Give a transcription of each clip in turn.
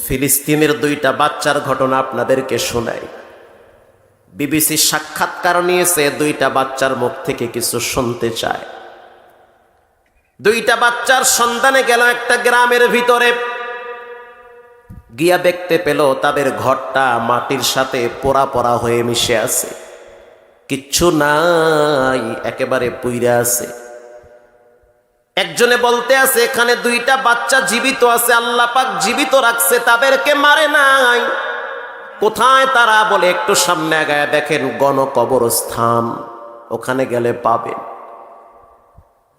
ফিলিস্তিনের দুইটা বাচ্চার ঘটনা আপনাদেরকে শোনাই। বিবিসি সাক্ষাৎকার নিয়েছে, দুইটা বাচ্চার মুখ থেকে কিছু শুনতে চায়। দুইটা বাচ্চার সন্ধানে গেল একটা গ্রামের ভিতরে, গিয়া দেখতে পেল তাদের ঘরটা মাটির সাথে পোড়া পোড়া হয়ে মিশে আছে, কিচ্ছু নাই, একেবারে পুইরা আছে। একজনে বলতে আছে এখানে দুইটা বাচ্চা জীবিত আছে, আল্লাহ পাক জীবিত রাখছে, তাদেরকে মারে নাই। কোথায় তারা? বলে একটু সামনে আগায় দেখেন গণকবরস্থান, ওখানে গেলে পাবেন।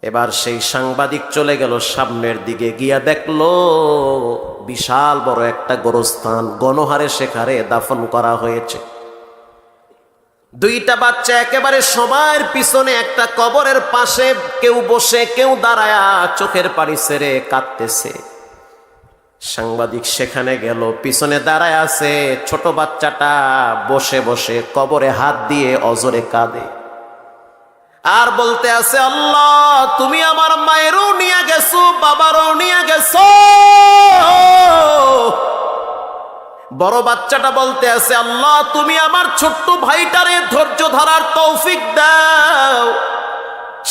এবার সেই সাংবাদিক চলে গেল সামনের দিকে, গিয়া দেখলো বিশাল বড় একটা গোরস্থান, গণহারে সেখানে দাফন করা হয়েছে। দুইটা বাচ্চা একেবারে সবার পিছনে একটা কবরের পাশে, কেউ বসে কেউ দাঁড়ায়া চোখের পানি ছেড়ে কাঁদতেছে। সাংবাদিক সেখানে গেল, পিছনে দাঁড়ায় আছে ছোট বাচ্চাটা, বসে বসে কবরে হাত দিয়ে অজরে কাঁদে আর বলতে আছে, আল্লাহ তুমি আমার মায়েরও নিয়ে গেছো, বাবারও নিয়ে গেছো। বড় বাচ্চাটা বলতে আছে, আল্লাহ তুমি আমার ছোট্ট ভাইটারে ধৈর্য ধরার তৌফিক দাও।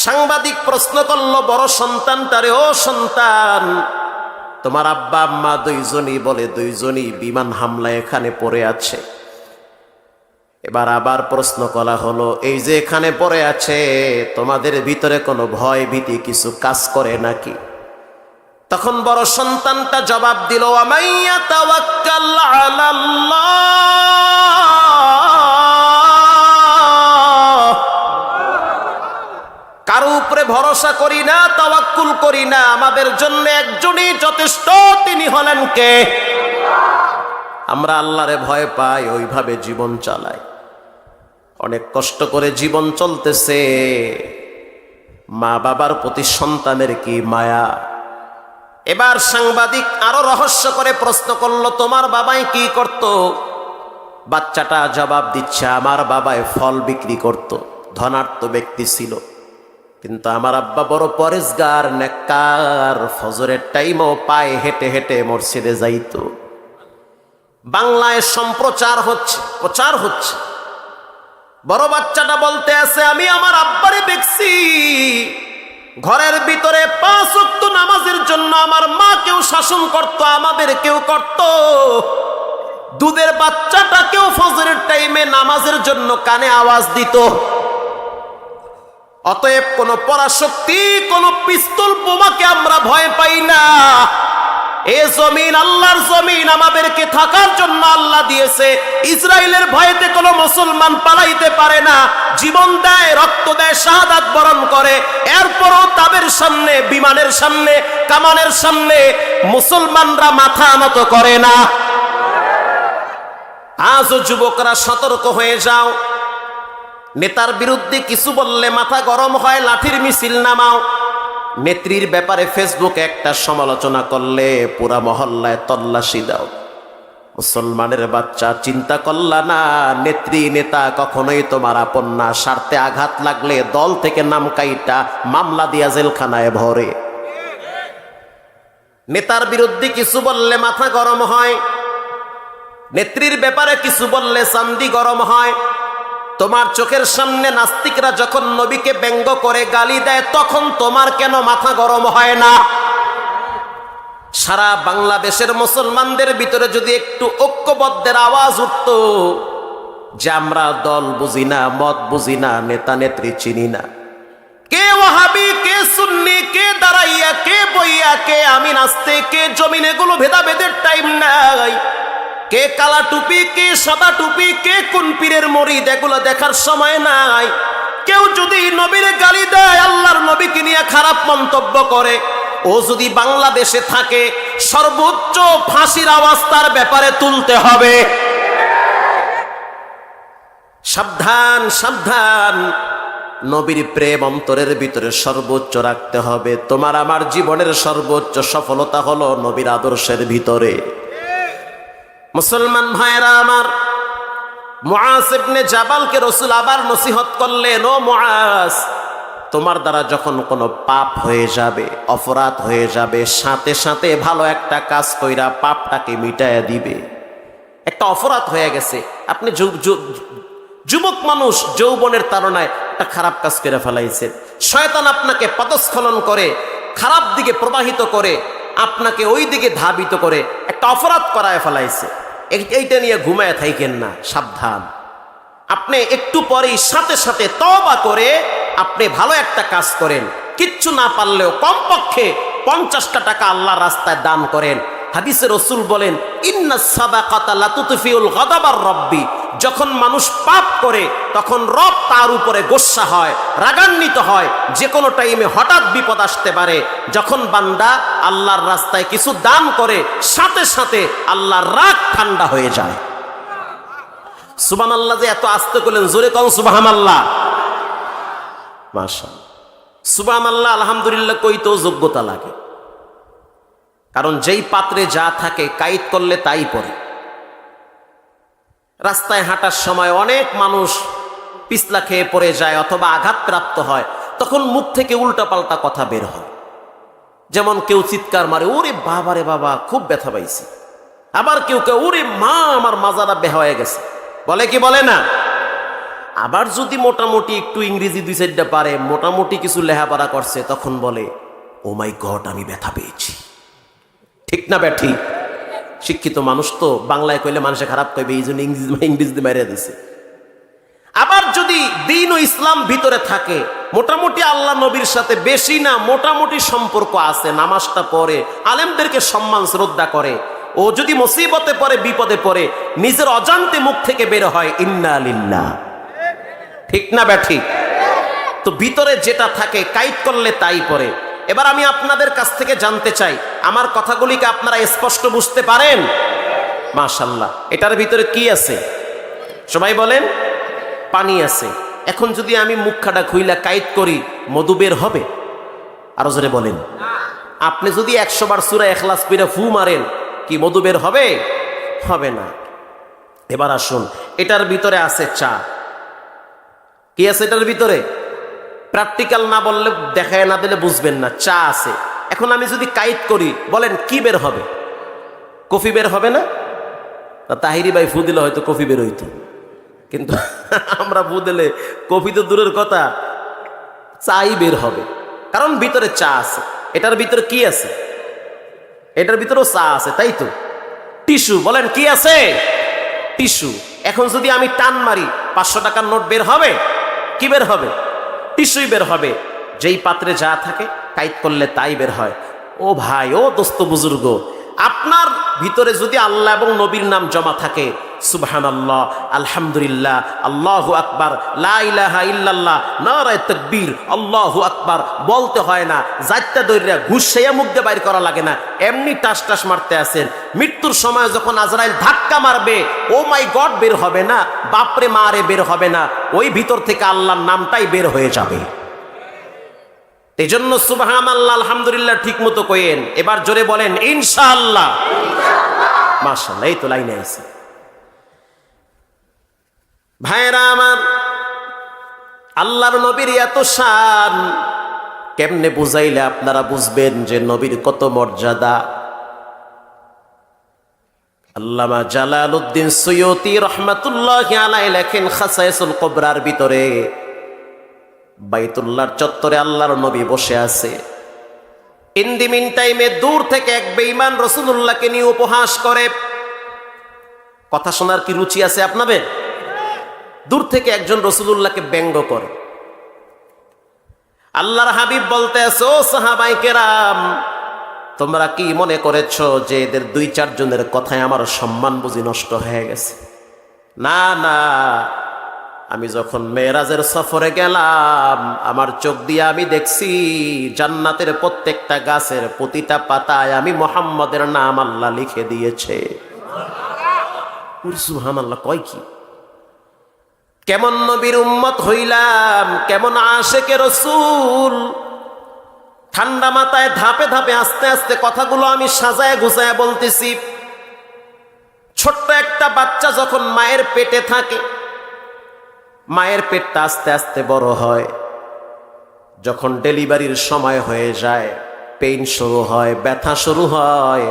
সাংবাদিক প্রশ্ন করলো বড় সন্তানটারে, ও সন্তান তোমার আব্বা আম্মা দুইজনই? বলে দুইজনই বিমান হামলায় এখানে পড়ে আছে। এবার আবার প্রশ্ন করা হলো, এই যে এখানে পড়ে আছে, তোমাদের ভিতরে কোনো ভয় ভীতি কিছু কাজ করে নাকি? তখন বড় সন্তানটা জবাব দিল, আমাইয়া তাওয়াক্কাল আলাল্লাহ, কারো উপরে ভরসা করি না, তাওয়াক্কুল করি না, আমাদের জন্য একজনই যথেষ্ট, তিনি হলেন কে? আমরা আল্লাহরে ভয় পাই, ওইভাবে জীবন চালাই। অনেক কষ্ট করে জীবন চলতেছে, মা বাবার প্রতি সন্তানের কি মায়া। এবার সাংবাদিক আরো রহস্য করে প্রশ্ন করলো, তোমার বাবাই কি করত? বাচ্চাটা জবাব দিচ্ছে, আমার বাবাই ফল বিক্রি করত, ধনাঢ্য ব্যক্তি ছিল, কিন্তু আমার আব্বা বড় পরেশগার, নেককার, ফজরের টাইমও পায়ে হেঁটে হেঁটে মসজিদে যাইতো। বাংলায় সম্প্রচার হচ্ছে, প্রচার হচ্ছে। বড় বাচ্চাটা বলতে আছে, আমি আমার আব্বারে দেখছি ঘরের ভিতরে 5 ওয়াক্ত নামাজের জন্য আমার মা কেউ শাসন করত, আমাদের কেউ করত। দুধের বাচ্চাটাকেও ফজরের টাইমে নামাজের জন্য কানে আওয়াজ দিত। অতএব কোন পরাশক্তি, কোন পিস্তল বোমাকে আমরা ভয় পাই না। এ জমিন আল্লাহর জমিন, আমাদেরকে থাকার জন্য আল্লাহ দিয়েছে। ইসরায়েলের ভয়েতে কোনো মুসলমান পালাইতে পারে না, জীবন দেয়, রক্ত দেয়, শাহাদাত বরণ করে। এরপরও তাদের সামনে, বিমানের সামনে, কামানের সামনে মুসলমানরা মাথা নত করে না। আজও যুবকরা সতর্ক হয়ে যাও, নেতার বিরুদ্ধে কিছু বললে মাথা গরম হয়, লাঠির মিছিল নামাও। নেত্রীর ব্যাপারে ফেসবুকে একটা সমালোচনা করলে পুরা মহল্লায় তল্লাশি দাও। মুসলমানের বাচ্চা, চিন্তা করলা না নেত্রী নেতা কখনোই তোমার আপন না। স্বার্থে আঘাত লাগলে দল থেকে নাম কাইটা মামলা দিয়া জেলখানায় ভরে। নেতার বিরুদ্ধে কিছু বললে মাথা গরম হয়, নেত্রীর ব্যাপারে কিছু বললে চান্দি গরম হয়। তোমার চোখের সামনে নাস্তিকরা যখন নবীকে ব্যঙ্গ করে গালি দেয়, তখন তোমার কেন মাথা গরম হয় না? সারা বাংলাদেশের মুসলমানদের ভিতরে যদি একটু ঐক্যবদ্ধের আওয়াজ উঠত যে আমরা দল বুঝি না, মত বুঝি না, নেতা নেত্রী চিনি না, কে ওয়াহাবি, কে সুন্নি, কে দাঁড়াইয়া, কে বইয়া, কে আমি নাস্তে, কে জমিন, এগুলো ভেদাভেদের টাইম নাই। কে কালা টুপি, কে সাদা টুপি, কে কোন পীরের মরিদ, এগুলো দেখার সময় নাই। কেউ যদি নবীর গালি দেয়, আল্লাহর নবীকে নিয়ে খারাপ মন্তব্য করে, ও যদি বাংলাদেশে থাকে, সর্বোচ্চ ফাঁসির আওয়াজ তার ব্যাপারে তুলতে হবে। সাবধান, সাবধান, নবীর প্রেম অন্তরের ভিতরে সর্বোচ্চ রাখতে হবে। তোমার আমার জীবনের সর্বোচ্চ সফলতা হলো নবীর আদর্শের ভিতরে। মুসলমান ভাইরা আমার, মুআজ ইবনে জাবালকে রাসূল আবার নসিহত করলেন, ও মুআজ তোমার দ্বারা যখন কোনো পাপ হয়ে যাবে, অপরাধ হয়ে যাবে, সাথে সাথে ভালো একটা কাজ কইরা পাপটাকে মিটাইয়া দিবে। একটা অপরাধ হয়ে গেছে, আপনি যুবক মানুষ যৌবনের তাড়নায় একটা খারাপ কাজ করে ফেলাইছেন, শয়তান আপনাকে পদস্খলন করে খারাপ দিকে প্রবাহিত করে, আপনাকে ওই দিকে ধাবিত করে একটা অপরাধ করায় ফেলাইছে। এইটা নিয়ে ঘুমায় থাকেন না, সাবধান। আপনি একটু পরেই সাথে সাথে তওবা করে আপনি ভালো একটা কাজ করেন, কিচ্ছু না পারলেও কমপক্ষে 50টা টাকা আল্লাহর রাস্তায় দান করেন। হাদিসে রাসূল বলেন, ইন্নাস সাদাকাতা লাতুতফিউল গাদাবার রব্বি। যখন মানুষ পাপ করে তখন রব তার উপরে গোসা হয়, রাগান্বিত হয়, যে কোনো টাইমে হঠাৎ বিপদ আসতে পারে। যখন বান্দা আল্লাহর রাস্তায় কিছু দান করে, সাথে সাথে আল্লাহর রাগ ঠান্ডা হয়ে যায়। সুবহানাল্লাহ, যে এত আস্তে করলেন, জোরে কও সুবহানাল্লাহ। মাশাআল্লাহ, সুবহানাল্লাহ, আলহামদুলিল্লাহ কইতেও যোগ্যতা লাগে। কারণ যেই পাত্রে যা থাকে কাইত করলে তাই পড়ে। রাস্তায় হাঁটার সময় অনেক মানুষ পিছলা খেয়ে পড়ে যায় অথবা আঘাতপ্রাপ্ত হয়, তখন মুখ থেকে উল্টাপাল্টা কথা বের হয়। যেমন কেউ চিৎকার মারে, ওরে বাবা রে বাবা, খুব ব্যথা পাইছি। আবার কেউ কেউ, ওরে মা, আমার মাজাটা বেহা হয়ে গেছে, বলে কি বলে না। আবার যদি মোটামুটি একটু ইংরেজি 2-4টা পারে, মোটামুটি কিছু লেখাপড়া করছে, তখন বলে, ও মাই গড, আমি ব্যথা পেয়েছি। ঠিক না ব্যাঠি? শিক্ষিত মানুষ তো বাংলায় কইলে মানুষে খারাপ কইবে, এই জন্য ইংরেজি মারিয়া দিছে। আবার যদি দ্বীন ও ইসলাম ভিতরে থাকে, মোটামুটি আল্লাহ নবীর সাথে বেশি না মোটামুটি সম্পর্ক আছে, নামাজটা পড়ে, আলেমদেরকে সম্মান শ্রদ্ধা করে, ও যদি মুসিবতে পড়ে, বিপদে পড়ে, নিজের অজান্তে মুখ থেকে বের হয় ইন্না লিল্লাহ। ঠিক না ব্যাঠি? তো ভিতরে যেটা থাকে কাইত করলে তাই পড়ে। এবার আমি আপনাদের কাছ থেকে জানতে চাই, আমার কথাগুলিকে আপনারা স্পষ্ট বুঝতে পারেন? মাশাআল্লাহ। এটার ভিতরে কি আছে সবাই বলেন? পানি আছে। এখন যদি আমি মুখখাটা খুইলা কাইত করি, মধু বের হবে? আরো জোরে বলেন। আপনি যদি 100 বার সূরা ইখলাস পড়ে ফু মারেন, কি মধু বের হবে? হবে না। এবার আসুন, এটার ভিতরে আছে চা। কি আছে এটার ভিতরে? প্র্যাকটিক্যাল না বললে, দেখায় না দিলে বুঝবেন না। চা আছে। এখন আমি যদি কাইত করি, বলেন কি বের হবে? কফি বের হবে না? তাহিরি ভাই ফু দিলে হয়তো কফি বের হইতো, কিন্তু আমরা ফু দিলে কফি তো দূরের কথা, চাই বের হবে, কারণ ভিতরে চা আছে। এটার ভিতরে কি আছে? এটার ভিতরেও চা আছে, তাই তো। টিস্যু, বলেন কি আছে? টিস্যু। এখন যদি আমি টান মারি, 500 টাকার নোট বের হবে? কি বের হবে? টিস্যুই বের হবে। যেই পাত্রে যা থাকে কাইত করলে তাই বের হয়। ও ভাই, ও দোস্ত বুজুর্গ, আপনার ভিতরে যদি আল্লাহ এবং নবীর নাম জমা থাকে, সুবহানাল্লাহ, আলহামদুলিল্লাহ, আল্লাহু আকবার, লা ইলাহা ইল্লাল্লাহ, নারায়ে তাকবীর, আল্লাহু আকবার বলতে হয় না। যাইতে দইরা ঘুষাইয়া মুখ দিয়ে বাইর করা লাগে না, এমনি টাস টাস মারতে আছেন। মৃত্যুর সময় যখন আজরাইল ধাক্কা মারবে, ও মাই গড বের হবে না, বাপরে মারে বের হবে না, ওই ভিতর থেকে আল্লাহর নামটাই বের হয়ে যাবে। এই জন্য সুবহানাল্লাহ, আলহামদুলিল্লাহ ঠিক মতো কইেন। এবার জোরে বলেন ইনশাআল্লাহ। মাশাআল্লাহ, এই তো লাইনে আছে। ভাইরা আমার, আল্লাহর নবীর এত শান, কেমনে বুঝাইলে আপনারা বুঝবেন যে নবীর কত মর্যাদা। আল্লামা জালালউদ্দিন সুয়ুতি রাহমাতুল্লাহি আলাইহি লেখেন খাসায়েসুল কুবরার ভিতরে, বাইতুল্লাহর চত্বরে আল্লাহর নবী বসে আছে। ইন দি মিন টাইমে দূর থেকে এক বেঈমান রাসূলুল্লাহকে নিয়ে উপহাস করে। কথা শোনার কি রুচি আছে আপনাদের? দূর থেকে একজন রাসূলুল্লাহকে ব্যঙ্গ করে। আল্লাহর হাবিব বলতে আছে, ও সাহাবায়ে কেরাম, তোমরা কি মনে করেছো যে এদের 2-4 জনের কথায় আমার সম্মান বুঝি নষ্ট হয়ে গেছে? না না, আমি যখন মেরাজের সফরে গেলাম, আমার চোখ দিয়ে আমি দেখছি জান্নাতের প্রত্যেকটা গাছের প্রতিটা পাতায় আমি মুহাম্মদের নাম আল্লাহ লিখে দিয়েছে। সুবহানাল্লাহ, কয় কি? কেমন নবীর উম্মত হইলাম, কেমন আশেকে রাসূল। ঠান্ডা মাথায় ধাপে ধাপে আস্তে আস্তে কথাগুলো আমি সাজায় গুছায় বলতেছি। ছোট্ট একটা বাচ্চা যখন মায়ের পেটে থাকে, মায়ের পেটটা আস্তে আস্তে বড় হয়, যখন ডেলিভারির সময় হয়ে যায়, পেইন শুরু হয়, ব্যথা শুরু হয়,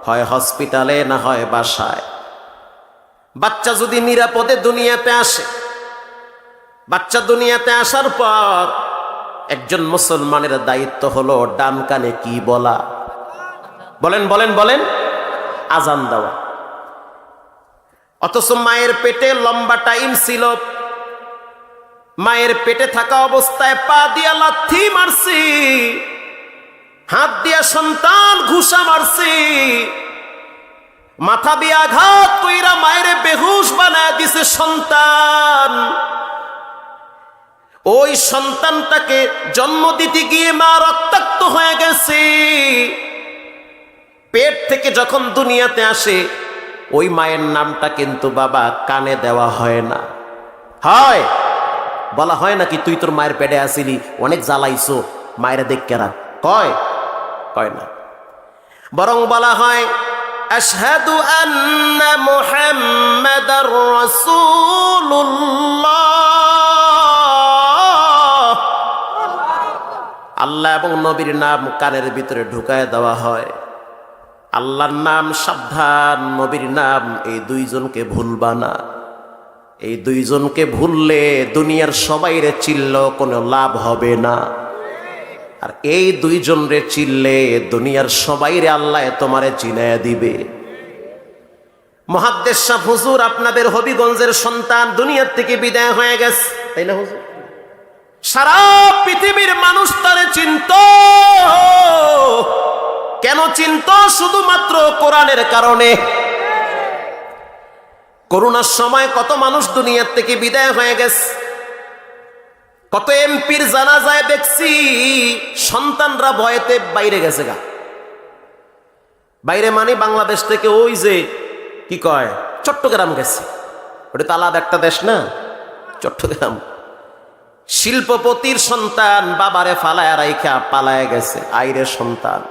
হয় হসপিটালে না হয় বাসায়। বাচ্চা যদি নিরাপদে দুনিয়াতে আসে, বাচ্চা দুনিয়াতে আসার পর একজন মুসলমানের দায়িত্ব হলো ডান কানে কি বলা? বলেন বলেন বলেন, আজান দেওয়া। অথচ মায়ের পেটে লম্বা টাইম ছিল, মায়ের পেটে থাকা অবস্থায় পা দিয়া লাথি মারছি, হাত দিয়া সন্তান ঘুষা মারছি, মাথা দিয়ে আঘাত কইরা মায়ের বেহুশ বানায় দিছে সন্তান। ওই সন্তানটাকে জন্ম দিতে গিয়ে মা রক্তাক্ত হয়ে গেছে। পেট থেকে যখন দুনিয়াতে আসে, ওই মায়ের নামটা কিন্তু বাবা কানে দেওয়া হয় না। হয় বলা হয় নাকি তুই তোর মায়ের পেটে আসিলি, অনেক জ্বালাইছো, মায়ের দেখকে রাখ? কয় কয় না। বরং বলা হয় আশহাদু আন্না মুহাম্মাদার রাসূলুল্লাহ। আল্লাহ এবং নবীর নাম কানের ভিতরে ঢুকায় দেওয়া হয়। আল্লাহর নাম সাবধান, নবীর নাম, এই দুইজনকে ভুলবা না। এই দুইজনকে ভুললে দুনিয়ার সবাইরে চিনলেও কোনো লাভ হবে না। আর এই দুইজন রে চিনলে দুনিয়ার সবাইরে আল্লাহ তোমারে চিনায়া দিবে। মুহাদ্দিস শাহ হুজুর আপনাদের হবিগঞ্জের সন্তান দুনিয়ার থেকে বিদায় হয়ে গেছে, তাই না হুজুর? সারা পৃথিবীর মানুষ তারে চিনতো। কেন চিনতো? শুধুমাত্র কোরআনের কারণে। করোনার সময় কত মানুষ দুনিয়ার থেকে বিদায় হয়ে গেছে, কত এমপির জানাজায় দেখছি সন্তানরা ভয়েতে বাইরে গেছে গা। বাইরে মানে বাংলাদেশ থেকে ওই যে কি কয় চট্টগ্রাম গেছে, ওটা তো আলাদা একটা দেশ না, চট্টগ্রাম। শিল্পপতির সন্তান বাবারে ফালায় রাইখা পালায় গেছে, আইরে সন্তান।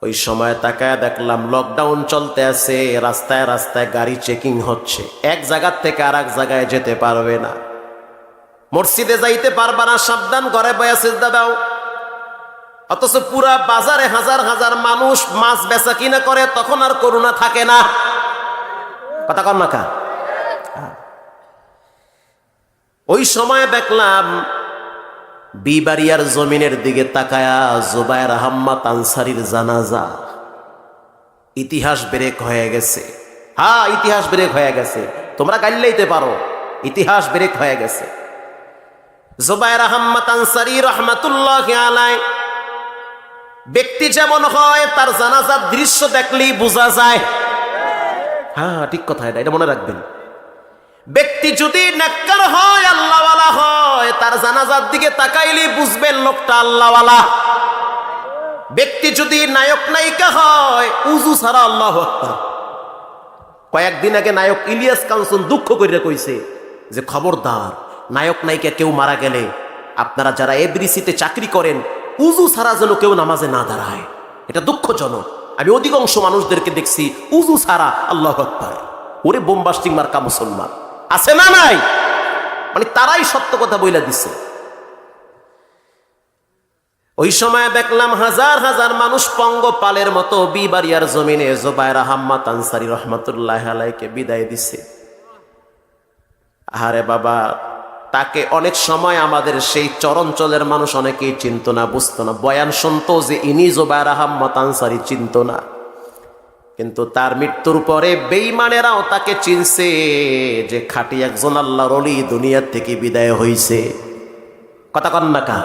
ওই সময় তাকায় দেখলাম লকডাউন চলতে আছে, রাস্তায় রাস্তায় গাড়ি চেকিং হচ্ছে, এক জায়গার থেকে আর এক জায়গায় যেতে পারবে না, মসজিদে যাইতে পারবা না, সাবধান, ঘরে বয়া সিজদা দাও। অথচ পুরা বাজারে হাজার হাজার মানুষ মাছ বেচা কিনা করে, তখন আর করোনা থাকে না। কথা কম না কা? ওই সময় দেখলাম বিবারিয়ার জমিনের দিকে তাকায়া জুবায়ের আহমদ আনসারীর জানাজা। ইতিহাস ব্রেক হয়ে গেছে। হ্যাঁ, ইতিহাস ব্রেক হয়ে গেছে, তোমরা গাইলেইতে পারো, ইতিহাস ব্রেক হয়ে গেছে। জুবায়ের আহমদ আনসারী রহমাতুল্লাহি আলাইহি, ব্যক্তি যেমন হয় তার জানাজার দৃশ্য দেখলেই বোঝা যায়। হ্যাঁ ঠিক কথা, এটা মনে রাখবেন। ব্যক্তি যদি নেককার হয়, আল্লাহওয়ালা হয়, তার জানাজার দিকে তাকাইলে বুঝবেন লোকটা আল্লাহওয়ালা। ব্যক্তি যদি নায়ক নায়িকা হয়, উজু ছাড়া আল্লাহু আকবার। কয়েকদিন আগে নায়ক ইলিয়াস কাঞ্চন দুঃখ করে কইছে যে খবরদার, নায়ক নায়িকা কেউ মারা গেলে আপনারা যারা এবিসিতে চাকরি করেন, উজু ছাড়া যেন কেউ নামাজে না দাঁড়ায়, এটা দুঃখজনক। আমি অধিকাংশ মানুষদেরকে দেখছি উজু ছাড়া আল্লাহু আকবার। ওরে বোমবাস্টিং মার্কা মুসলমান আছে না নাই? মানে তারাই সত্য কথা বইলা দিছে। ওই সময় দেখলাম হাজার হাজার মানুষ পঙ্গপালের মতো বিবারিয়ার জমিনে জুবায়ের আহমদ আনসারী রহমাতুল্লাহি আলাইহিকে বিদায় দিছে। আরে বাবা, তাকে অনেক সময় আমাদের সেই চরাঞ্চলের মানুষ অনেকেই চিনত না, বুঝতো না, বয়ান শুনতো যে ইনি জুবায়ের আহমদ আনসারী, চিনত না। কিন্তু তার মৃত্যুর পরে বেঈমানেরাও তাকে চিনছে যে খাঁটি একজন আল্লাহর ওলি দুনিয়ার থেকে বিদায় হইছে। কথা কন না কা?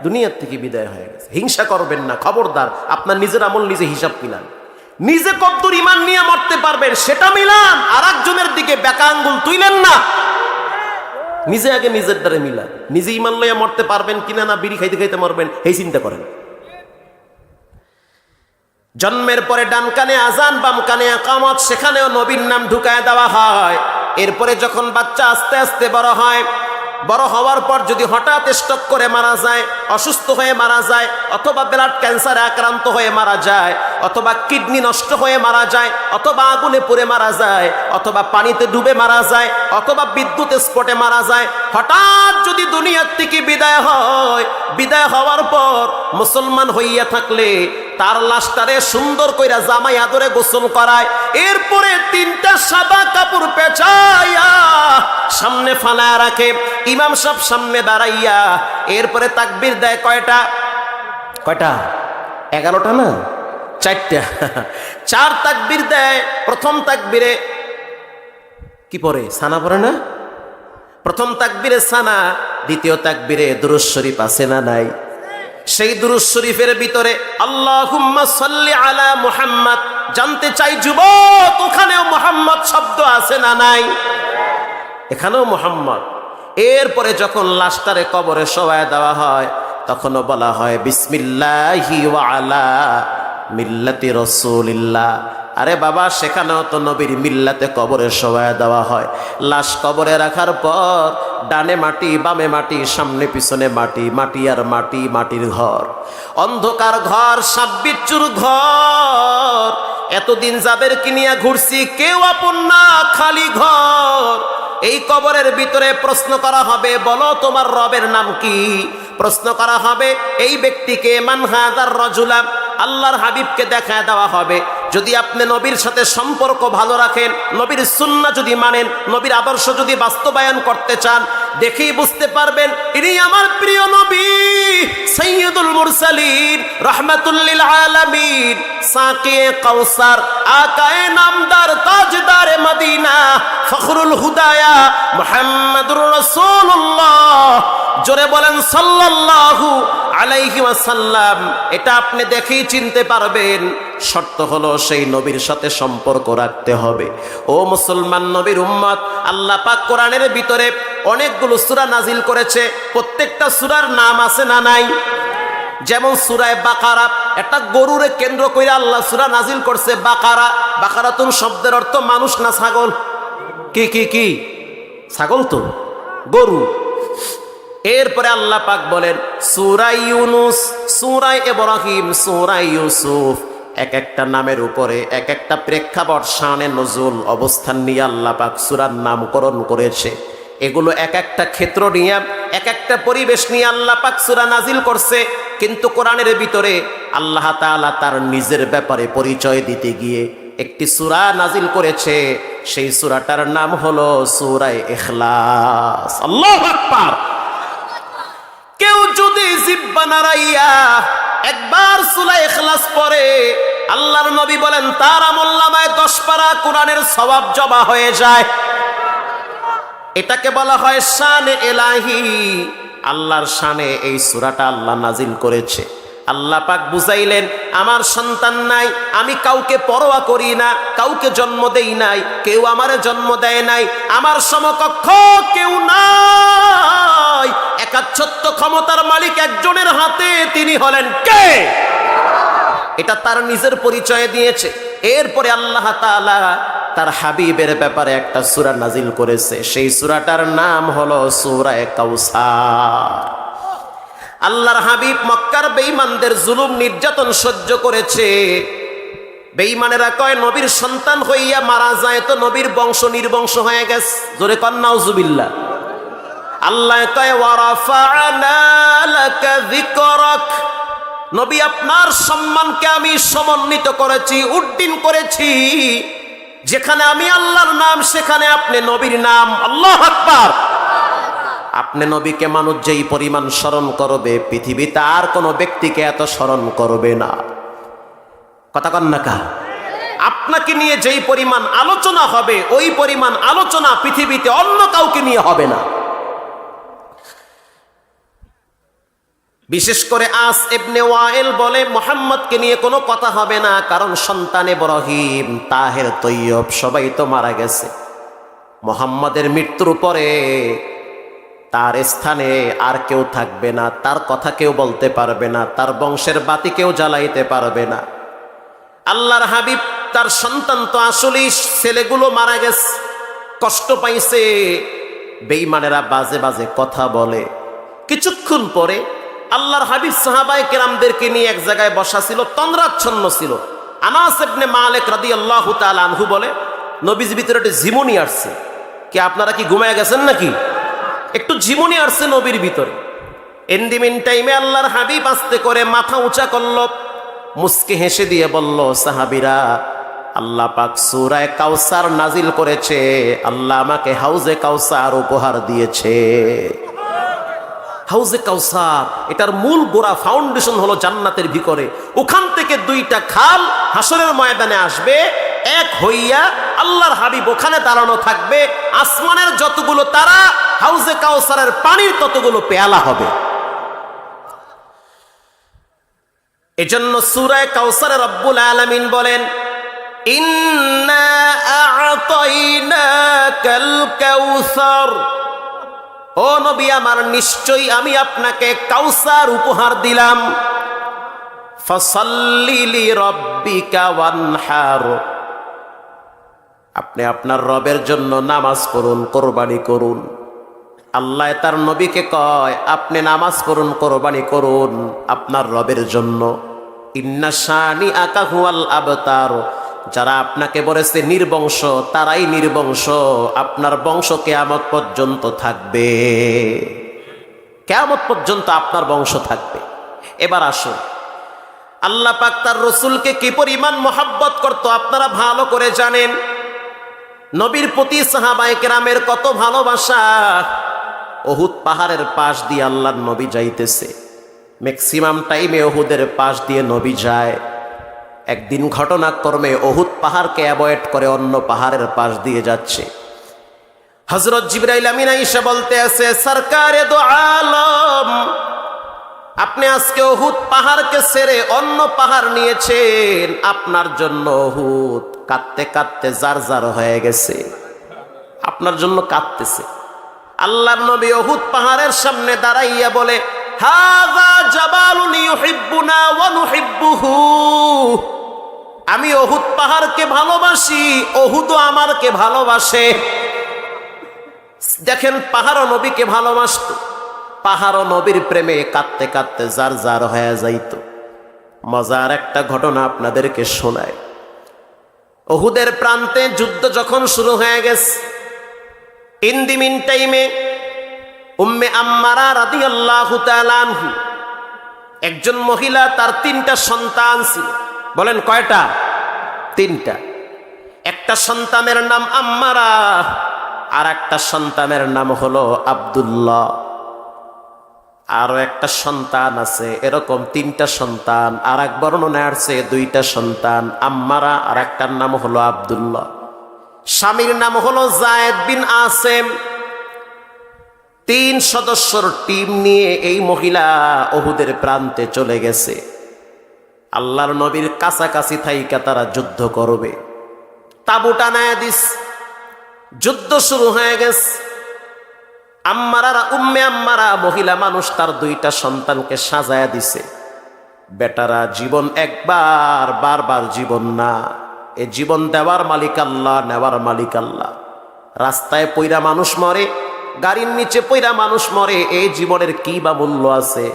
দুনিয়ার থেকে বিদায় হয়ে গেছে। হিংসা করবেন না, খবরদার। আপনার নিজের আমল নিজে হিসাব মিলান। নিজে কতদূর ঈমান নিয়ে মরতে পারবেন সেটা মিলান, আর একজনের দিকে বেকা আঙ্গুল তুইলেন না। নিজে আগে নিজের দ্বারা মিলান। নিজে ঈমান লইয়া মরতে পারবেন কিনা, না বিড়ি খাইতে খাইতে মরবেন, এই চিন্তা করেন। জন্মের পরে ডান কানে আজান, বাম কানে ইকামত, সেখানেও নবীর নাম ঢুকায় দেওয়া হয়। এরপরে যখন বাচ্চা আস্তে আস্তে বড় হয়, বড় হওয়ার পর যদি হঠাৎ স্ট্রোক করে মারা যায়, অসুস্থ হয়ে মারা যায়, অথবা ব্লাড ক্যান্সারে আক্রান্ত হয়ে মারা যায়, অথবা কিডনি নষ্ট হয়ে মারা যায়, অথবা আগুনে পুড়ে মারা যায়, অথবা পানিতে ডুবে মারা যায়, অথবা বিদ্যুৎ স্পটে মারা যায়, হঠাৎ যদি দুনিয়ার থেকে বিদায় হয়, বিদায় হওয়ার পর মুসলমান হইয়া থাকলে তার লাশটারে সুন্দর কইরা জামাই আদরে গোসল করায়, এরপরে 3টা সাদা কাপড় পেঁচাইয়া সামনে ফালায় রাখে, ইমাম সাহেব সামনে দাঁড়াইয়া এরপরে তাকবীর দেয়। কয়টা? 11টা না, 4টা। 4 তাকবীর দেয়। প্রথম তাকবীরে কি পড়ে? সানা পড়ে না? প্রথম তাকবীরে সানা, দ্বিতীয় তাকবীরে দুরূদ শরীফ আছে না নাই? সেই দুরূদ শরীফের ভিতরে আল্লাহুম্মা সাল্লি আলা মুহাম্মদ। জানতে চাই যুবক, ওখানেও মুহাম্মদ শব্দ আছে না নাই? এখানেও মুহাম্মদ। এরপরে যখন লাশটারে কবরে শোয়ায় দেওয়া হয়, তখনও বলা হয় বিসমিল্লাহি ওয়া আলা মিল্লাতি রাসূলিল্লাহ। আরে বাবা, সেখানেও তো নবীর মিল্লাতে কবরে শোয়ায় দেওয়া হয়। লাশ কবরে রাখার পর ডানে মাটি, বামে মাটি, সামনে পিছনে মাটি, মাটি আর মাটি, মাটির ঘর, অন্ধকার ঘর, সাপ বিচ্ছুর ঘর। এতদিন যাদের কিনিয়া ঘুরছি, কেউ আপন না, খালি ঘর। এই কবরের ভিতরে প্রশ্ন করা হবে, বলো তোমার রবের নাম কি? প্রশ্ন করা হবে এই ব্যক্তিকে, মান হাযার রাজুলা। আল্লাহর হাবিবকে দেখায় দেওয়া হবে। যদি আপনি নবীর সাথে সম্পর্ক ভালো রাখেন, নবীর সুন্নাহ যদি মানেন, নবীর আদর্শ যদি বাস্তবায়ন করতে চান, দেখেই বুঝতে পারবেন ইনি আমার প্রিয় নবী, সাইয়্যিদুল মুরসালিন, রাহমাতুল লিল আলামিন, সাকিয়ে কাউসার, আকায়ে নামদার, তাজদারে মদিনা, ফখরুল হুদায়া, মুহাম্মাদুর রাসূলুল্লাহ। জোরে বলেন সাল্লাল্লাহু আলাইহি ওয়াসাল্লাম। এটা আপনি দেখেই চিনতে পারবেন। শর্ত হলো সেই নবীর সাথে সম্পর্ক রাখতে হবে। ও মুসলমান নবীর উম্মত, আল্লাহ পাক কোরআনের ভিতরে অনেকগুলো সূরা নাজিল করেছে। প্রত্যেকটা সূরার নাম আছে না নাই? যেমন সূরা বাকারা, একটা গরুরে কেন্দ্র করে আল্লাহ সূরা নাজিল করছে বাকারা। বাকারাতুন শব্দের অর্থ মানুষ না ছাগল? কি ছাগল তো, গরু। এরপরে আল্লাহ পাক বলেন সূরা ইউনুস, সূরা ইব্রাহিম, সূরা ইউসুফ। এক একটা নামের উপরে এক একটা প্রেক্ষাপট, শানে নজুল, অবস্থান নিয়ে আল্লাহ পাক সূরার নামকরণ করেছে। এগুলো এক একটা ক্ষেত্র নিয়ে, এক একটা পরিবেশ নিয়ে আল্লাহ পাক সূরা নাজিল করছে। কিন্তু কোরআনের ভিতরে আল্লাহ তাআলা তার নিজের ব্যাপারে পরিচয় দিতে গিয়ে একটি সূরা নাজিল করেছে। সেই সূরাটার নাম হলো সূরা ইখলাস। আল্লাহু আকবার। কেউ যদি জিহ্বা নাড়াইয়া একবার সূরা ইখলাস পড়ে, আল্লাহর নবী বলেন তার আমলনামায় 10 পারা কোরআনের সওয়াব জমা হয়ে যায়। এটাকে বলা হয় শানে ইলাহি। আল্লাহর শানে এই সূরাটা আল্লাহ নাজিল করেছে। আল্লাহ পাক বুঝাইলেন আমার সন্তান নাই, আমি কাউকে পরোয়া করি না, কাউকে জন্ম দেই নাই, কেউ আমারে জন্ম দেয় নাই, আমার সমকক্ষ কেউ নাই। একাচ্ছত্ব ক্ষমতার মালিক একজনের হাতে, তিনি হলেন কে? এটা তার নিজের পরিচয় দিয়েছে। এরপরে আল্লাহ তাআলা তার হাবিবের ব্যাপারে একটা সূরা নাজিল করেছে। সেই সূরাটার নাম হলো সূরা কাউসার। আল্লাহর হাবিব মক্কার বেঈমানদের জুলুম নির্যাতন সহ্য করেছে। বেঈমানেরা কয় নবীর সন্তান হইয়া মারা যায় তো নবীর বংশ নির্বংশ হয়ে গেছে। জোরে কন নাউজুবিল্লাহ। আল্লাহ কয় ওয়ারাফা'না লাকা যিকরাক, নবী আপনার সম্মানকে আমি সমন্বিত করেছি, উড্ডীন করেছি। যেখানে আমি আল্লাহর নাম, সেখানে আপনি নবীর নাম। আল্লাহু আকবার। আপনি নবীকে মানুষ যেই পরিমাণ স্মরণ করবে, পৃথিবীতে আর কোনো ব্যক্তিকে এত স্মরণ করবে না। কথা কন না কা? আপনাকে নিয়ে যেই পরিমাণ আলোচনা হবে, ওই পরিমাণ আলোচনা পৃথিবীতে অন্য কাউকে নিয়ে হবে না। বিশেষ করে আস ইবনে ওয়াইল বলে মুহাম্মদকে নিয়ে কোনো কথা হবে না, কারণ সন্তান ইব্রাহিম, তাহের, তৈয়ব সবাই তো মারা গেছে। মুহাম্মদের মৃত্যুর পরে তার স্থানে আর কেউ থাকবে না, তার কথা কেউ বলতে পারবে না, তার বংশের বাতি কেউ জ্বালাইতে পারবে না। আল্লাহর হাবিব তার সন্তান তো আসলেই ছেলেগুলো মারা গেছে, কষ্ট পাইছে, বেঈমানেরা বাজে বাজে কথা বলে। কিছুক্ষণ পরে আল্লাহর হাবিব সাহাবায়ে কেরামদেরকে নিয়ে এক জায়গায় বসা ছিল, তন্দ্রাচ্ছন্ন ছিল। আনাস ইবনে মালিক রাদিয়াল্লাহু তাআলা আনহু বলে, নবীর ভিতরে একটু ঝিমুনি আসছে। কি আপনারা কি ঘুমায় গেছেন নাকি? একটু ঝিমুনি আসছে নবীর ভিতরে। এন্ডিমিন টাইমে আল্লাহর হাবিব আস্তে করে মাথা উঁচা করল, মুস্কি হেসে দিয়ে বলল, সাহাবীরা, আল্লাহ পাক সূরা কাউসার নাজিল করেছে, আল্লাহ আমাকে হাউজে কাউসার উপহার দিয়েছে। হাউজে কাউসার, এটার মূল গোড়া ফাউন্ডেশন হলো জান্নাতের ভিতরে। ওখান থেকে দুইটা খাল হাসরের ময়দানে আসবে, এক হইয়া আল্লাহর হাবিব ওখানে দাঁড়ানো থাকবে। আসমানের যতগুলো তারা হাউজে কাউসারের পানির ততগুলো পেয়ালা হবে। এজন্য সূরা কাউসারে রব্বুল আলামিন বলেন, ইন্না আ'তাইনাকাল কাউসার, ও নবী আমার, নিশ্চয়ই আমি আপনাকে কাউসার উপহার দিলাম। ফাসাল্লি লিরাব্বিকা ওয়ানহার, আপনি আপনার রবের জন্য নামাজ পড়ুন, কোরবানি করুন। আল্লাহ তার নবীকে কয়, আপনি নামাজ পড়ুন, কোরবানি করুন আপনার রবের জন্য। ইন্না শানিআকা হুয়াল আবতার, যারা আপনাকে বলেছে নির্বংশ, তারাই নির্বংশ। আপনার বংশ কিয়ামত পর্যন্ত থাকবে, কিয়ামত পর্যন্ত আপনার বংশ থাকবে। এবার আসুন, আল্লাহ পাক তার রসুলকে কি পরিমাণ মহব্বত করত আপনারা ভালো করে জানেন। নবীর প্রতি সাহাবায়ে কেরামের কত ভালোবাসা। উহুদ পাহাড়ের পাশ দিয়ে আল্লাহর নবী যাইতেছে, ম্যাক্সিমাম টাইমে উহুদের পাশ দিয়ে নবী যায়। একদিন ঘটনাক্রমে উহুদ পাহাড়কে অ্যাভয়েড করে অন্য পাহাড়ের পাশ দিয়ে যাচ্ছে। হযরত জিবরাইল আমিন আয়েশা বলতে আছে, সরকারে দো আলম, আপনি আজকে উহুদ পাহাড়কে ছেড়ে অন্য পাহাড় নিয়েছেন, আপনার জন্য উহুদ কাঁদতে কাঁদতে জারজার হয়ে গেছে, আপনার জন্য কাঁদতেছে। আল্লাহর নবী উহুদ পাহাড়ের সামনে দাঁড়াইয়া বলে, হাযা জাবালুন ইউহিব্বুনা ওয়া নুহিব্বুহু, আমি উহুদ পাহাড়কে ভালোবাসি, উহুদও আমাকে ভালোবাসে। দেখেন, পাহাড়ও নবীকে ভালোবাসতো, পাহাড়ও নবীর প্রেমে কাঁদতে কাঁদতে জারজার হয়ে যাইত। মজার একটা ঘটনা আপনাদেরকে শোনায়। উহুদের প্রান্তে যুদ্ধ যখন শুরু হয়ে গেছে, ইন দি মিন টাইমে উম্মে আম্মারা রাদিয়াল্লাহু তাআলা আনহু, একজন মহিলা, তার 3টা সন্তান ছিল। বলেন কয়টা? 3টা। একটা সন্তানের নাম আম্মারা, আর একটা সন্তানের নাম হলো আব্দুল্লাহ। আরো একটা সন্তান আছে, এরকম 3টা সন্তান। আর এক বর্ণনায় আসছে 2টা সন্তান, আম্মারা আর একটার নাম হলো আব্দুল্লাহ। স্বামীর নাম হলো যায়েদ বিন আসেম। 3 সদস্যর টিম নিয়ে এই মহিলা উহুদের প্রান্তে চলে গেছে। আল্লাহর নবীর কাছাকাছি থাইকা তারা যুদ্ধ করবে। তাবু টানায়া দিস, যুদ্ধ শুরু হয়ে গেছে। আম্মারা, উম্মে আম্মারা মহিলা মানুষ, তার 2টা সন্তানকে সাজায়া দিছে। বেটারা, জীবন একবার, বারবার জীবন না। এ জীবন দেওয়ার মালিক আল্লাহ, নেওয়ার মালিক আল্লাহ। রাস্তায় পইরা মানুষ মরে, গাড়ির নিচে পইরা মানুষ মরে, এই জীবনের কি বা মূল্য আছে?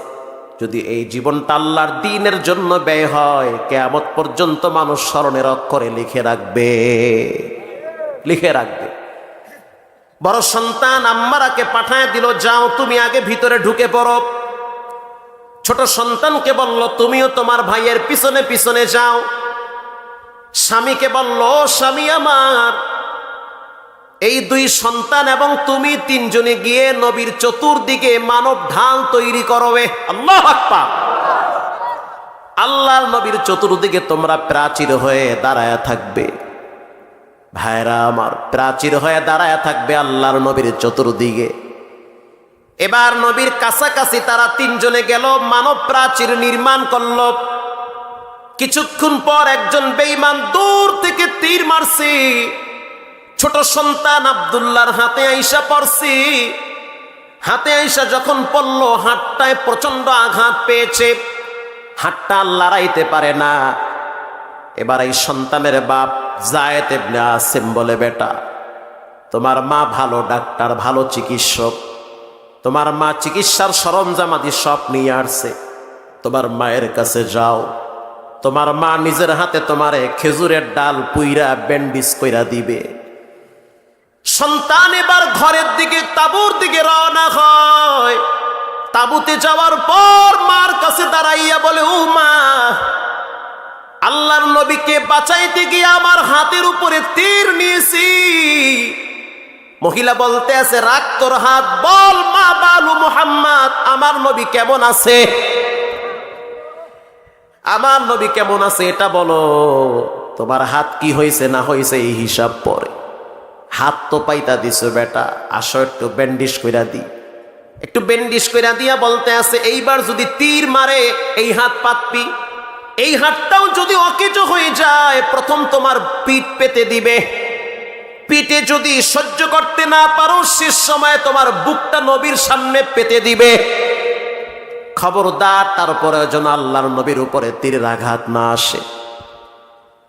যদি এই জীবনটা আল্লাহর দ্বীনের জন্য ব্যয় হয়, কিয়ামত পর্যন্ত মানুষ স্মরণের অক্ষরে লিখে রাখবে, লিখে রাখবে। বড় সন্তান আম্মারাকে পাঠায় দিল, যাও তুমি আগে ভিতরে ঢুকে পড়ো। ছোট সন্তানকে বলল, তুমিও তোমার ভাইয়ের পিছনে পিছনে যাও। স্বামীকে বলল, স্বামী আমার, এই 2 সন্তান এবং তুমি 3 জনে গিয়ে নবীর চতুর্দিকে মানব ঢাল তৈরি করবে। আল্লাহু আকবার। আল্লাহর নবীর চতুর্দিকে তোমরা প্রাচীর হয়ে দাঁড়ায় থাকবে। ভাইরা আমার, প্রাচীর হয়ে দাঁড়ায় থাকবে আল্লাহর নবীর চতুর্দিকে। এবার নবীর কাছাকাছি তারা 3 জনে গেল, মানব প্রাচীর নির্মাণ করল। কিছুক্ষণ পর একজন বেঈমান দূর থেকে তীর মারছে, ছোট সন্তান আব্দুল্লাহর হাতে আইসা পড়ছে। হাতে আইসা যখন পড়ল, হাতটায় প্রচন্ড আঘাত পেয়েছে, হাতটা লড়াইতে পারে না। এবার এই সন্তানের বাপ যায়েদ ইবনে আসিম বলে, বেটা, তোমার মা ভালো ডাক্তার, ভালো চিকিৎসক, তোমার মা চিকিৎসার সরঞ্জামাদি সব নিয়ে আসছে, তোমার মায়ের কাছে যাও, তোমার মা নিজের হাতে তোমারে খেজুরের ডাল পুইরা ব্যান্ডিজ কইরা দিবে। সন্তান এবার ঘরের দিকে, তাঁবুর দিকে রওনা হয়। তাঁবুতে যাওয়ার পর মার কাছে দাঁড়াইয়া বলে, ও মা, আল্লাহর নবীকে বাঁচাইতে গিয়ে আমার হাতের উপরে তীর নিয়েছি। মহিলা বলতে আছে, রাখ তোর হাত, বল মা বালু মুহাম্মদ, আমার নবী কেমন আছে, আমার নবী কেমন আছে এটা বলো। তোমার হাত কি হয়েছে না হয়েছে এই হিসাব পরে। হাত তো পাইতা দিছো বেটা, আসো একটু ব্যান্ডিশ কইরা দি। একটু ব্যান্ডিশ কইরা দিয়া বলতে আছে, এইবার যদি তীর মারে এই হাত পাতবি, এই হাতটাও যদি অকেজো হয়ে যায় প্রথম তোমার পিঠ পেতে দিবে, পিঠে যদি সহ্য করতে না পারো শেষ সময় তোমার বুকটা নবীর সামনে পেতে দিবে। খবরদার তারপরে যেন আল্লাহর নবীর উপরে তীরের আঘাত না আসে।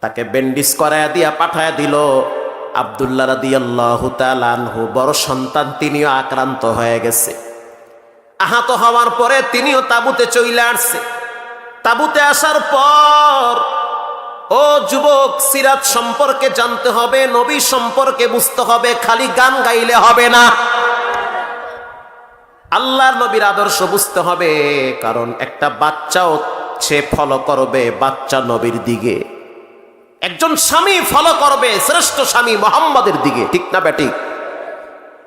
তাকে ব্যান্ডিজ করায়া দিয়া পাঠায়া দিল। আব্দুল্লাহ রাদিয়াল্লাহু তাআলা আনহু, বড় সন্তান, তিনিও আক্রান্ত হয়ে গেছে। আহত হওয়ার পরে তিনিও তাঁবুতে চলে আসছে। তাঁবুতে আসার পর, ও যুবক, সিরাত সম্পর্কে জানতে হবে, নবী সম্পর্কে বুঝতে হবে, খালি গান গাইলে হবে না, আল্লাহর নবীর আদর্শ বুঝতে হবে। কারণ একটা বাচ্চাও সে ফলো করবে বাচ্চা নবীর দিকে, একজন স্বামী ফলো করবে শ্রেষ্ঠ স্বামী মুহাম্মাদের দিকে, ঠিক না বেঠিক?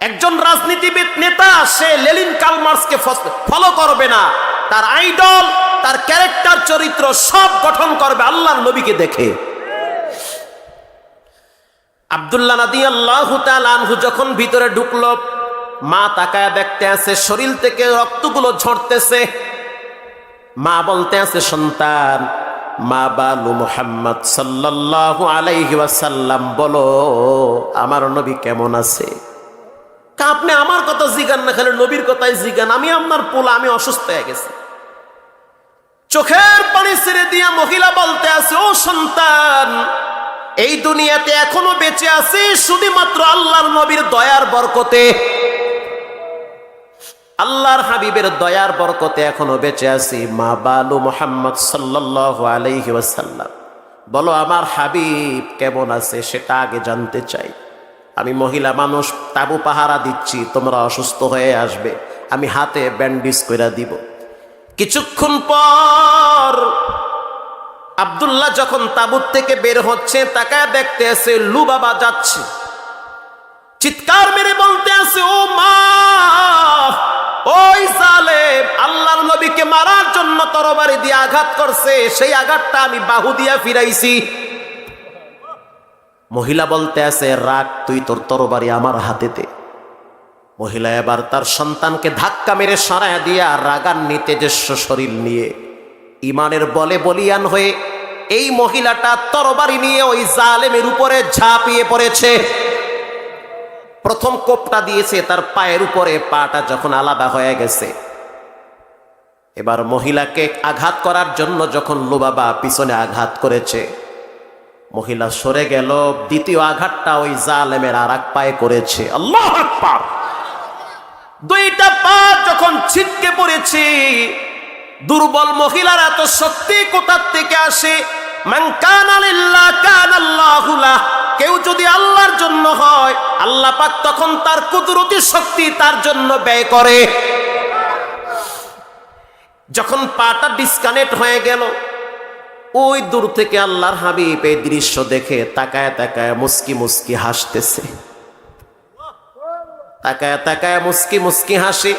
একজন রাজনীতিবিদ নেতা সে লেনিন কার্ল মার্কসকে ফলো করবে না, তার আইডল, তার ক্যারেক্টার, চরিত্র সব গঠন করবে আল্লাহর নবীকে দেখে। আব্দুল্লাহ রাদিয়াল্লাহু তাআলা আনহু যখন ভিতরে ঢুকলো, মা তাকায় দেখতে আছে শরীর থেকে রক্তগুলো ঝরতেছে। মা বলতে আছে, সন্তান, মা বালু মুহাম্মদ সাল্লাল্লাহু আলাইহি ওয়াসাল্লাম, বলো আমার নবী কেমন আছে। আপনি আমার কথা জিগান না, খালি নবীর কথাই জিগান, আমি আপনার পোলা, আমি অসুস্থ হয়ে গেছি। চোখের পানি ছেড়ে দিয়া মহিলা বলতে আছে, ও সন্তান, এই দুনিয়াতে এখনো বেঁচে আছি শুধুমাত্র আল্লাহর নবীর দয়ার বরকতে, আল্লাহর হাবিবের দয়ার বরকতে এখনো বেঁচে আছি। মা বালু মুহাম্মদ সাল্লাল্লাহু আলাইহি ওয়াসাল্লাম, বলো আমার হাবিব কেমন আছে সেটা আগে জানতে চাই। আমি মহিলা মানুষ, তাঁবু পাহারা দিচ্ছি, তোমরা অসুস্থ হয়ে আসবে, আমি হাতে ব্যান্ডিজ কইরা দিব। কিছুক্ষণ পর আব্দুল্লাহ যখন তাঁবুর থেকে বের হচ্ছে, তাকায় দেখতে আছে লুবাবা যাচ্ছে, চিৎকার মেরে বলতে আছে, ও মা, ওই জালেম আল্লাহর নবীকে মারার জন্য তরবারি দিয়ে আঘাত করছে, সেই আঘাতটা আমি বাহু দিয়া ফিরাইছি। মহিলা বলতে আছে, রাখ তুই তোর তরবারি আমার হাতেতে। মহিলা এবার তার সন্তানকে ধাক্কা মেরে সরায় দিয়া রাগান্বিত তেজস্ব শরীর নিয়ে, ইমানের বলে বলিয়ান হয়ে এই মহিলাটা তরবারি নিয়ে ওই জালেমের উপরে ঝাঁপিয়ে পড়েছে। প্রথম কোপটা দিয়েছে তার পায়ের উপরে, পাটা যখন আলাদা হয়ে গেছে, এবার মহিলাকে আঘাত করার জন্য যখন লুবাবা পিছনে আঘাত করেছে, মহিলা সরে গেল। দ্বিতীয় আঘাতটা ওই জালেমের আর এক পায়ে করেছে। আল্লাহু আকবার! দুইটা পা যখন ছিটকে পড়েছে, দুর্বল মহিলার এত শক্তি কোথা থেকে আসে? মান কানা লিল্লাহ কানাল্লাহু লাহ। কেউ যদি আল্লাহর জন্য হয়, আল্লাহ পাক তখন তার কুদরতি শক্তি তার জন্য ব্যয় করে। যখন পাটা ডিসকানেক্ট হয়ে গেল, ওই দূর থেকে আল্লাহর হাবিব এই দৃশ্য দেখে তাকায় তাকায় মুস্কি মুস্কি হাসতেছে, তাকায় তাকায় মুস্কি মুস্কি হাসে।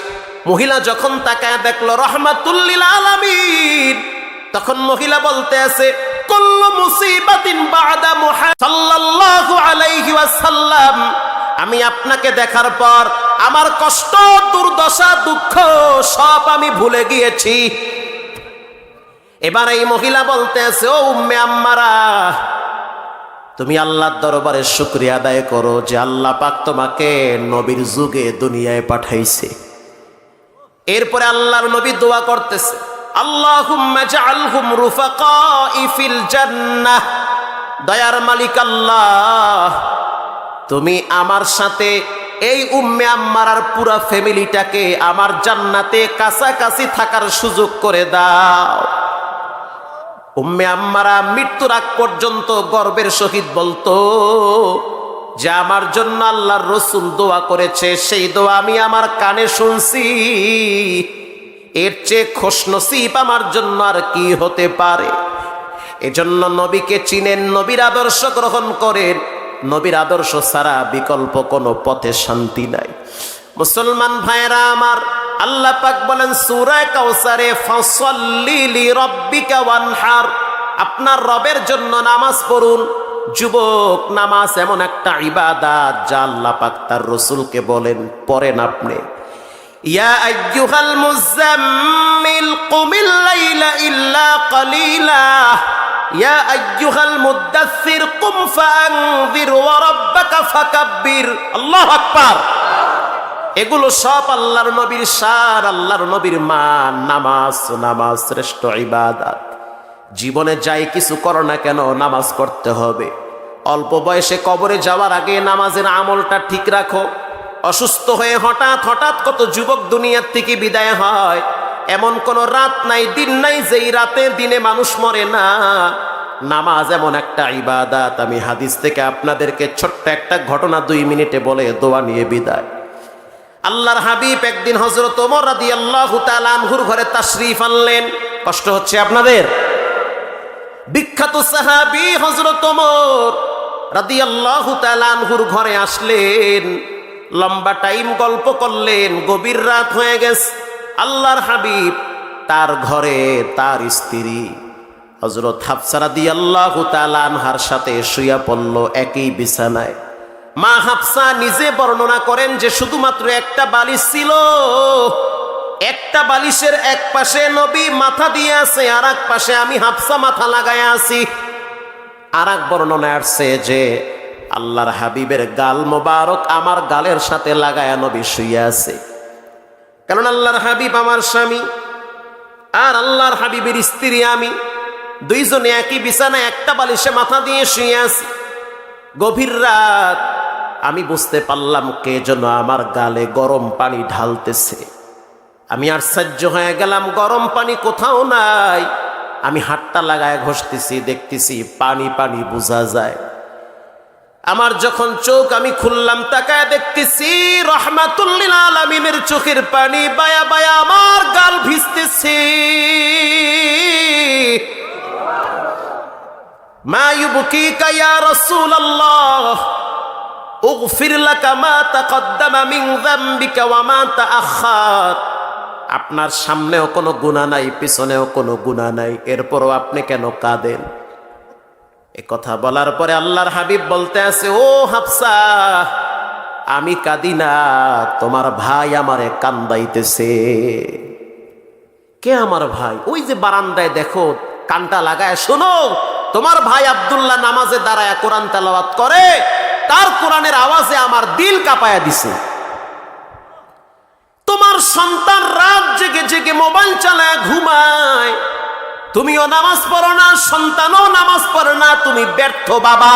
মহিলা যখন তাকায় দেখলো রহমাতুল লিল আলামিন, তখন মহিলা বলতে আছে, কুল্লু মুসিবাতিন বাদা মুহাম্মদ সাল্লাল্লাহু আলাইহি ওয়াসাল্লাম, আমি আপনাকে দেখার পর আমার কষ্ট, দুর্দশা, দুঃখ সব আমি ভুলে গিয়েছি। এবার এই মহিলা বলতে আছে, ও উম্মে আম্মারা, তুমি আল্লাহর দরবারে শুকরিয়া আদায় করো যে আল্লাহ পাক তোমাকে নবীর যুগে দুনিয়ায় পাঠাইছে। এরপরে আল্লাহর নবী দোয়া করতেছে, আল্লাহুম্মা জাআলহুম রুফাকাই ফিল জান্নাহ। দয়ার মালিক আল্লাহ, তুমি আমার সাথে এই উম্মে আম্মারার পুরা ফ্যামিলিটাকে আমার জান্নাতে কাছাকাছি থাকার সুযোগ করে দাও। উম্মে আম্মারা মৃত্যুর আগ পর্যন্ত গর্বের সহিত বলতো যে আমার জন্য আল্লাহর রাসূল দোয়া করেছে, সেই দোয়া আমি আমার কানে শুনছি, এর চেয়ে খুশনসিব আমার জন্য আর কি হতে পারে। এজন্য নবীকে চিনেন, নবীর আদর্শ গ্রহণ করেন। নবীর আদর্শ ছাড়া বিকল্প কোনো পথে শান্তি নাই। মুসলমান ভাইরা আমার, আল্লাহ পাক বলেন সূরা কাউসারে, ফাসাল্লি লিরাব্বিকা ওয়ানহার, আপনার রবের জন্য নামাজ পড়ুন। যুবক, নামাজ এমন একটা ইবাদত যা আল্লাহ পাক তার রাসূলকে বলেন পড়েন আপনি। ইয়া আইয়ুহাল মুযাম্মিল কুমিল লাইলা ইল্লা কালিলা ইয়া আইয়ুহাল মুদ্দাসসির কুম ফাআনযির ওয়া রাব্বাকা ফাকাব্বির। আল্লাহু আকবার। এগুলো সব আল্লাহর নবীর শান, আল্লাহর নবীর মান। নামাজ, নামাজ শ্রেষ্ঠ ইবাদত। জীবনে যাই কিছু করো না কেন নামাজ পড়তে হবে। অল্প বয়সে কবরে যাওয়ার আগে নামাজের আমলটা ঠিক রাখো। অসুস্থ হয়ে হঠাৎ হঠাৎ কত যুবক দুনিয়ার থেকে বিদায় হয়। এমন কোন রাত নাই, দিন নাই যেই রাতে দিনে মানুষ মরে না। নামাজ এমন একটা ইবাদত। আমি হাদিস থেকে আপনাদেরকে ছোট্ট একটা ঘটনা 2 মিনিটে বলে দোয়া নিয়ে বিদায়। আল্লাহর হাবিব একদিন হযরত ওমর রাদিয়াল্লাহু তাআলা আনহুর ঘরে তাশরীফ আনলেন। কষ্ট হচ্ছে আপনাদের? বিখ্যাত সাহাবী হযরত ওমর রাদিয়াল্লাহু তাআলা আনহুর ঘরে আসলেন। লম্বা টাইম গল্প করলেন। গভীর রাত হয়ে গেছে। আল্লাহর হাবিব তার ঘরে তার স্ত্রী হযরত হাফসা রাদিয়াল্লাহু তাআলা আনহার সাথে শুয়া পড়ল একই বিছানায়। মা হাফসা নিজে বর্ণনা করেন যে শুধুমাত্র একটা বালিশ ছিল। একটা বালিশের এক পাশে নবী মাথা দিয়ে আছে, আর এক পাশে আমি হাফসা মাথা লাগায় আছি। আর এক বর্ণনায় আসছে যে আল্লাহর হাবিবের গাল মোবারক আমার গালের সাথে লাগায়া নবী শুয়ে আছে। কারণ আল্লাহর হাবিব আমার স্বামী আর আল্লাহর হাবিবের স্ত্রী আমি, দুইজনে একই বিছানায় একটা বালিশে মাথা দিয়ে শুয়ে আছি। গভীর রাত, আমি বুঝতে পারলাম কে যেন আমার গালে গরম পানি ঢালতেছে। আমি আশ্চর্য হয়ে গেলাম, গরম পানি কোথাও নাই। আমি হাতটা লাগায় ঘষতেছি, দেখতেছি পানি পানি বোঝা যায়। আমার যখন চোখ আমি খুললাম, তাকায় দেখতেছি রাহমাতুল লিল আলামিনের চোখের পানি বায়া বায়া আমার গাল ভিজতেছে। মা ইউবকিকা ইয়া রাসূলুল্লাহ উগফির লাকা মা তাকদ্দামা মিন যামবিকা ওয়া মা তাআখার। আপনার সামনেও কোনো গুনাহ নাই, পিছনেও কোনো গুনাহ নাই, এরপরও আপনি কেন কাঁদেন? এ কথা বলার পরে আল্লাহর হাবিব বলতে আছে, ও হাফসা, আমি কাঁদি না, তোমার ভাই আমারে কান্দাইতেছে। কে আমার ভাই? ওই যে বারান্দায় দেখো, কানটা লাগায় শোনো, তোমার ভাই আব্দুল্লাহ নামাজে দাঁড়ায় কোরআন তেলাওয়াত করে, তার কোরআনের আওয়াজে আমার দিল কাঁপায়া দিছে। তোমার সন্তান রাত জেগে জেগে মোবাইল চালায় ঘুমায়, তুমিও নামাজ পড়ো না, সন্তানও নামাজ পড়ে না, তুমি ব্যর্থ বাবা।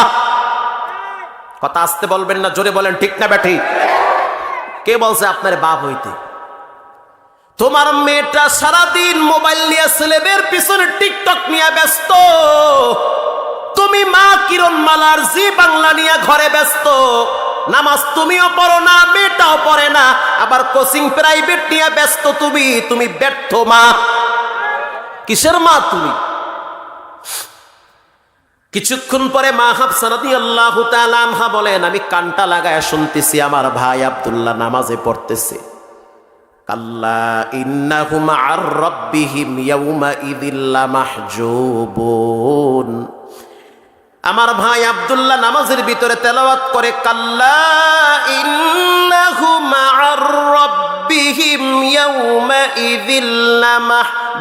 কথা আসতে বলবেন না, জোরে বলেন ঠিক না ব্যাঠি? কে বলছে আপনার বাপ হইতে? তোমার মেয়েটা সারাদিন মোবাইল নিয়ে ছেলেদের পিছনে টিকটক নিয়ে ব্যস্ত, তুমি মা কিরণমালার জি বাংলা নিয়ে ঘরে ব্যস্ত। নামাজ তুমিও পড়ো না, মেয়েটাও পড়ে না, আবার কোচিং প্রাইভেট নিয়ে ব্যস্ত। তুমি ব্যর্থ মা। কিসের মা তুমি? কিছুক্ষণ পরে মা হাফসা রাদিয়াল্লাহু তাআলা আনহা বলেন, আমি কানটা লাগায় শুনতেছি আমার ভাই আব্দুল্লাহ নামাজে পড়তেছে। কাল্লা ইন্নাহুম আর রাব্বিহিম ইয়াউমা ইযিল লামাহজুবুন। আমার ভাই আব্দুল্লাহ নামাজের ভিতরে তেলাওয়াত করে, কাল্লা ইন্নাহুম আর রাব্বিহিম ইয়াউমা ইযিল লামাহজুবুন।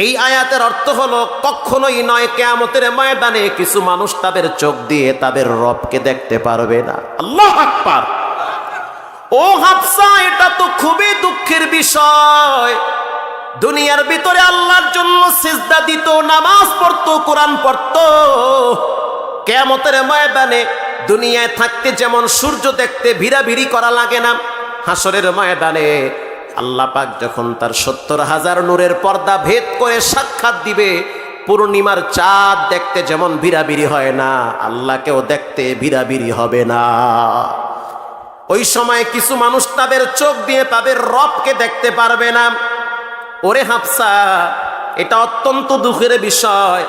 এই আয়াতের অর্থ হলো, কখনোই নয়, কিয়ামতের ময়দানে কিছু মানুষ তাদের চোখ দিয়ে তাদের রবকে দেখতে পারবে না। আল্লাহু আকবার। ও হাফসা, এটা তো খুবই দুঃখের বিষয়। দুনিয়ার ভিতরে আল্লাহর জন্য সিজদা দিত, নামাজ পড়তো, কোরআন পড়তো। কিয়ামতের ময়দানে দুনিয়ায় থাকতে যেমন সূর্য দেখতে ভিড়াভিড়ি করা লাগে না, হাসরের ময়দানে আল্লাহ পাক যখন তার ৭০,০০০ নূরের পর্দা ভেদ করে সাক্ষাৎ দিবে, পূর্ণিমার চাঁদ দেখতে যেমন ভিড়াভিড়ি হয় না, আল্লাহকেও দেখতে ভিড়াভিড়ি হবে না। ওই সময় কিছু মানুষ তাদের চোখ দিয়ে তাদের রবকে দেখতে পারবে না। ওরে হাফসা, এটা অত্যন্ত দুঃখের বিষয়।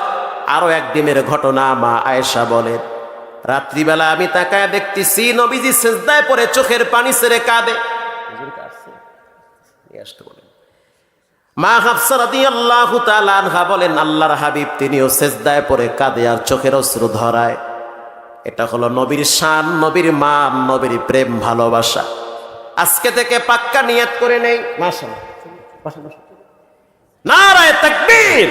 আরো একদিনের ঘটনা, মা আয়েশা বলেন, রাত্রিবেলা আমি তাকায় দেখতেছি নবীজি সিজদায় পড়ে চোখের পানি ছেড়ে কাঁদে। মা হাফসা রাদিয়াল্লাহু তাআলা আনহা বলেন, আল্লাহর হাবিব তিনিও সিজদায় পড়ে কাঁদে আর চোখের অশ্রু ধরায়। এটা হলো নবীর শান, নবীর মান, নবীর প্রেম ভালোবাসা। আজকে থেকে পাক্কা নিয়ত করে নেই, মাশাআল্লাহ, নারায়ে তাকবীর।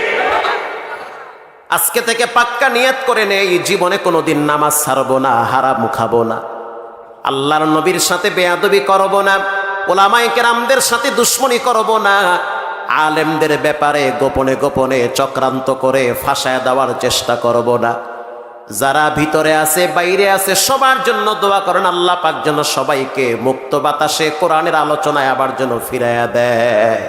আজকে থেকে পাক্কা নিয়ত করে নেই, জীবনে কোনোদিন নামাজ ছাড়বো না, হারাম খাবো না, আল্লাহর নবীর সাথে বেয়াদবি করব না, ওলামায়ে কেরামদের সাথে দুশ্মনী করব না, আলেমদের ব্যাপারে গোপনে গোপনে চক্রান্ত করে ফাঁসায় দেওয়ার চেষ্টা করব না। যারা ভিতরে আছে বাইরে আছে সবার জন্য দোয়া করেন, আল্লাহ পাক যেন সবাইকে মুক্ত বাতাসে কোরআনের আলোচনায় আবার যেন ফিরাইয়া দেয়।